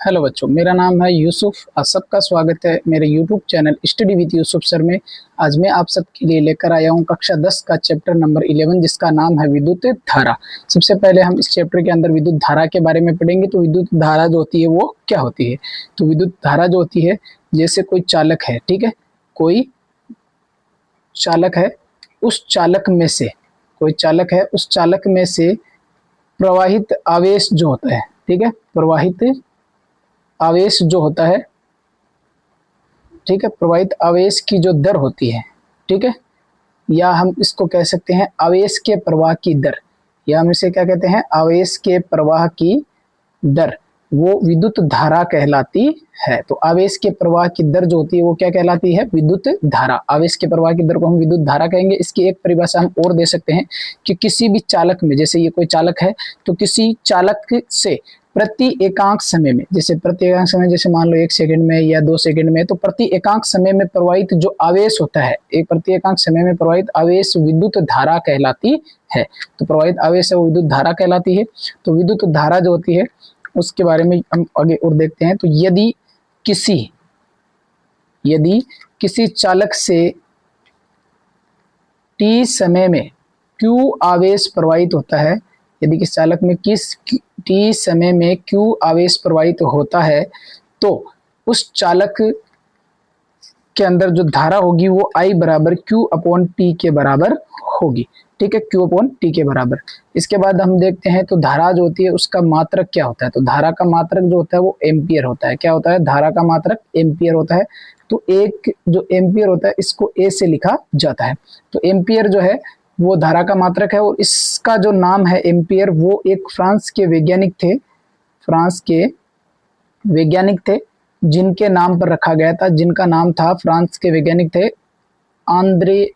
Hello बच्चों, मेरा नाम है यूसुफ। आप सबका स्वागत है मेरे YouTube channel study with Yusuf sir में। आज मैं आप सबके लिए लेकर आया हूं कक्षा 10 का चैप्टर नंबर 11 जिसका नाम है विद्युत धारा। सबसे पहले हम इस चैप्टर के अंदर विद्युत धारा के बारे में पढ़ेंगे। तो विद्युत धारा जो होती है वो क्या होती है। तो विद्युत धारा जो होती है, जैसे कोई चालक है, ठीक है, कोई चालक है, उस चालक में से कोई चालक है, उस चालक में से प्रवाहित आवेश जो होता है, ठीक है, प्रवाहित आवेश जो होता है, ठीक है, प्रवाहित आवेश की जो दर होती है, ठीक है, या हम इसको कह सकते हैं आवेश के प्रवाह की दर, या हम इसे क्या कहते हैं, आवेश के प्रवाह की दर, वो विद्युत धारा कहलाती है। तो आवेश के प्रवाह की दर जो होती है वो क्या कहलाती है, विद्युत धारा। आवेश के प्रवाह की दर को हम विद्युत धारा कहेंगे। इसकी एक परिभाषा हम और दे सकते हैं कि किसी भी चालक में, जैसे ये कोई चालक है, तो किसी चालक से प्रति एकांक समय में, जैसे प्रति एकांक समय, जैसे मान लो 1 सेकंड में या 2 सेकंड में, तो प्रति एकांक समय में प्रवाहित जो आवेश होता है, एक प्रति एकांक समय में प्रवाहित आवेश विद्युत धारा कहलाती है। तो प्रवाहित आवेश है वो विद्युत धारा कहलाती है। तो विद्युत धारा जो होती है उसके बारे में हम आगे और देखते हैं। तो यदि किसी चालक से t समय में q आवेश प्रवाहित होता है, यदि किस चालक में t समय में q आवेश प्रवाहित होता है, तो उस चालक के अंदर जो धारा होगी वो I बराबर Q अपॉन T के बराबर होगी, ठीक है, Q अपॉन T के बराबर। इसके बाद हम देखते हैं तो धारा जो होती है उसका मात्रक क्या होता है। तो धारा का मात्रक जो होता है वो एम्पियर होता है। क्या होता है, धारा का मात्रक एम्पियर होता है। तो एक जो एम्पियर होता है इसको ए से लिखा जाता है। तो एम्पियर जो है वो धारा का मात्रक है, और इसका जो नाम है एम्पियर, वो एक फ्रांस के वैज्ञानिक थे जिनके नाम पर रखा गया था, जिनका नाम था, फ्रांस के वैज्ञानिक थे आंद्रे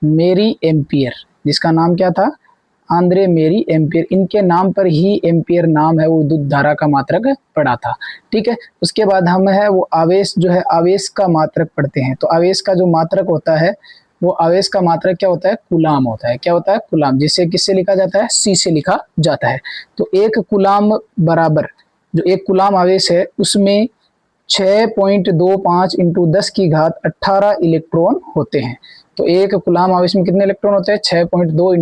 मेरी एम्पियर, जिसका नाम क्या था, आंद्रे मेरी एम्पियर। इनके नाम पर ही एम्पियर नाम है वो विद्युत धारा का मात्रक पड़ा था, ठीक है। उसके बाद हम है वो आवेश जो है, आवेश का मात्रक पढ़ते हैं। तो आवेश का जो मात्रक होता है वो आवेश का मात्रक क्या होता है, कूलाम होता है। क्या होता है, कूलाम, जिसे किससे लिखा जाता है, सी से लिखा जाता है। तो एक कूलाम बराबर, जो एक कूलाम आवेश है उसमें 6.25 इंटू 10 की घात 18 इलेक्ट्रॉन होते हैं। तो एक कूलाम आवेश में कितने इलेक्ट्रॉन होते हैं, 6.25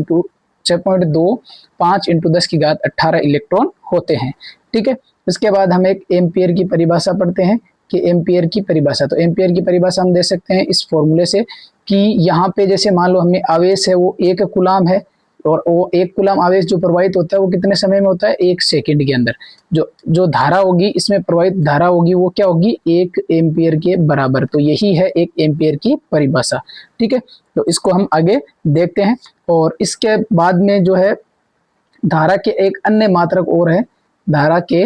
इंटू 10 की घात 18 इलेक्ट्रॉन होते हैं, ठीक है। इसके बाद हम एक एम्पियर की परिभाषा पढ़ते हैं कि एम्पियर की परिभाषा, तो एम्पियर की परिभाषा हम दे सकते हैं इस फॉर्मूले से कि यहाँ पे जैसे मान लो हमें आवेश है वो 1 कूलाम है, और वो 1 कूलाम आवेश जो प्रवाहित होता है वो कितने समय में होता है, 1 सेकंड के अंदर। जो धारा होगी, इसमें प्रवाहित धारा होगी वो क्या होगी, 1 एम्पियर के बराबर। तो यही है 1 एम्पियर की परिभाषा, ठीक है। तो इसको हम आगे देखते हैं। और इसके बाद में जो है धारा के एक अन्य मात्रक और है, धारा के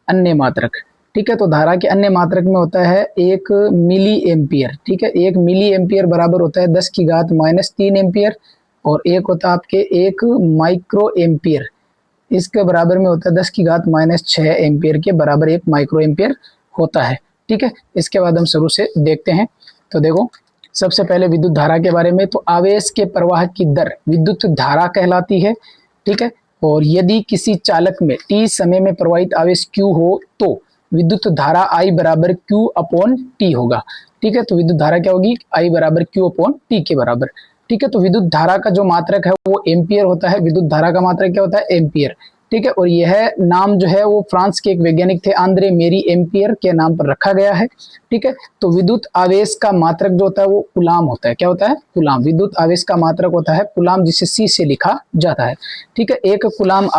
अन्य मात्रक, ठीक है। तो धारा के अन्य मात्रक में होता है 1 मिली एम्पियर, ठीक है। 1 मिली एम्पियर बराबर होता है 10 की घात -3 एम्पियर, और एक होता है आपके 1 माइक्रो एम्पियर, इसके बराबर में होता है 10 की घात -6 एम्पियर के बराबर 1 माइक्रो एम्पियर होता है, ठीक है। इसके बाद हम शुरू से देखते हैं। तो देखो, सबसे पहले विद्युत धारा के बारे में। तो आवेश के प्रवाह की दर विद्युत धारा कहलाती है, ठीक है। और यदि किसी चालक में t समय में प्रवाहित आवेश q हो तो विद्युत धारा I बराबर Q अपॉन T होगा, ठीक है। तो विद्युत धारा क्या होगी, I बराबर Q अपॉन T के बराबर, ठीक है। तो विद्युत धारा का जो मात्रक है वो एम्पियर होता है। विद्युत धारा का मात्रक क्या होता है, एम्पियर, ठीक है। और यह नाम जो है वो फ्रांस के एक वैज्ञानिक थे आंद्रे मेरी एम्पियर के नाम पर रखा गया है, ठीक है। तो विद्युत आवेश का मात्रक जो होता है वो कूलाम होता है। क्या होता है, कूलाम। विद्युत आवेश का मात्रक होता है कूलाम, जिसे सी से लिखा जाता है, ठीक है। एक कूलाम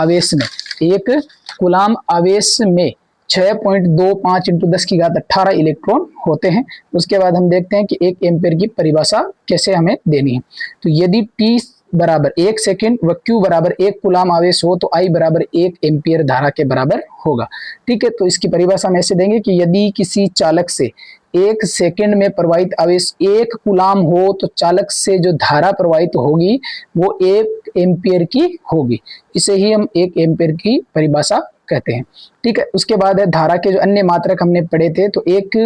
आवेश में 6.25 इंटू 10 की घात 18 इलेक्ट्रॉन होते हैं। उसके बाद हम देखते हैं कि 1 एम्पियर की परिभाषा कैसे हमें देनी है। तो यदि t बराबर 1 सेकेंड व q बराबर 1 कूलाम आवेश हो तो I बराबर 1 एम्पियर धारा के बराबर होगा, ठीक है। तो इसकी परिभाषा हम ऐसे देंगे कि यदि किसी चालक से 1 सेकेंड में प्रवाहित आवेश 1 कूलाम हो तो चालक से जो धारा प्रवाहित होगी वो 1 एम्पियर की होगी। इसे ही हम 1 एम्पियर की परिभाषा कहते हैं, ठीक है। उसके बाद है धारा के जो अन्य मात्रक हमने पढ़े थे। तो 1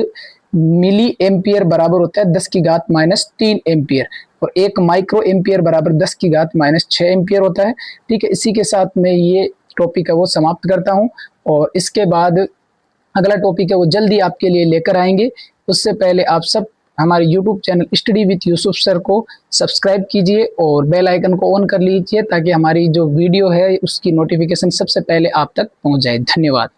मिली एम्पियर बराबर होता है 10 की घात -3 एम्पियर, और 1 माइक्रो एम्पियर बराबर 10 की घात -6 एम्पियर होता है, ठीक है। इसी के साथ में ये टॉपिक है वो समाप्त करता हूँ, और इसके बाद अगला टॉपिक है वो जल्दी आपके लिए लेकर आएंगे। उससे पहले आप सब हमारे YouTube channel study with Yusuf sir को सब्सक्राइब कीजिए और बेल आइकन को ऑन कर लीजिए, ताकि हमारी जो वीडियो है उसकी नोटिफिकेशन सबसे पहले आप तक पहुंच जाए। धन्यवाद।